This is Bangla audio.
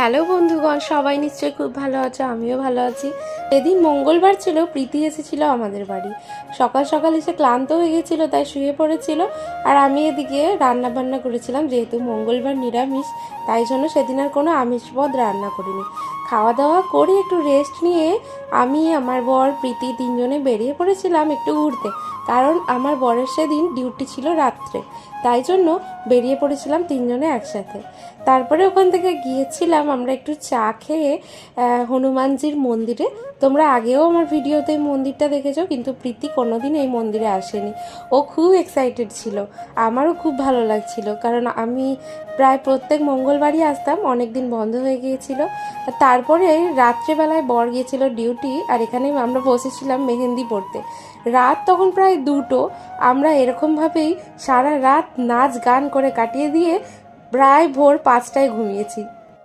হ্যালো বন্ধুগণ, সবাই নিশ্চয়ই খুব ভালো আছো। আমিও ভালো আছি। এদিন মঙ্গলবার ছিল, প্রীতি এসেছিল আমাদের বাড়ি। সকাল সকাল এসে ক্লান্ত হয়ে গেছিলো, তাই শুয়ে পড়েছিল। আর আমি এদিকে রান্না বান্না করেছিলাম। যেহেতু মঙ্গলবার নিরামিষ, তাই জন্য সেদিন আর কোনো আমিষ পদ রান্না করিনি। খাওয়া দাওয়া করে একটু রেস্ট নিয়ে আমি, আমার বর, প্রীতি তিনজনে বেরিয়ে পড়েছিলাম একটু ঘুরতে। কারণ আমার বরের সেদিন ডিউটি ছিল রাত্রে, তাই জন্য বেরিয়ে পড়েছিলাম তিনজনে একসাথে। তারপরে ওখান থেকে গিয়েছিলাম আমরা একটু চা খেয়ে হনুমানজির মন্দিরে। তোমরা আগেও আমার ভিডিওতে এই মন্দিরটা দেখেছো, কিন্তু প্রীতি কোনোদিন এই মন্দিরে আসেনি। ও খুব এক্সাইটেড ছিল, আমারও খুব ভালো লাগছিল, কারণ আমি প্রায় প্রত্যেক মঙ্গলবারই আসতাম, অনেক দিন বন্ধ হয়ে গিয়েছিল। তারপরে রাত্রেবেলায় বর গিয়েছিল ডিউটি, আর এখানে আমরা বসেছিলাম মেহেন্দি পড়তে। রাত তখন প্রায় 2টো। আমরা এরকমভাবেই সারা রাত নাচ গান করে কাটিয়ে দিয়ে প্রায় ভোর 5টায় ঘুমিয়েছি।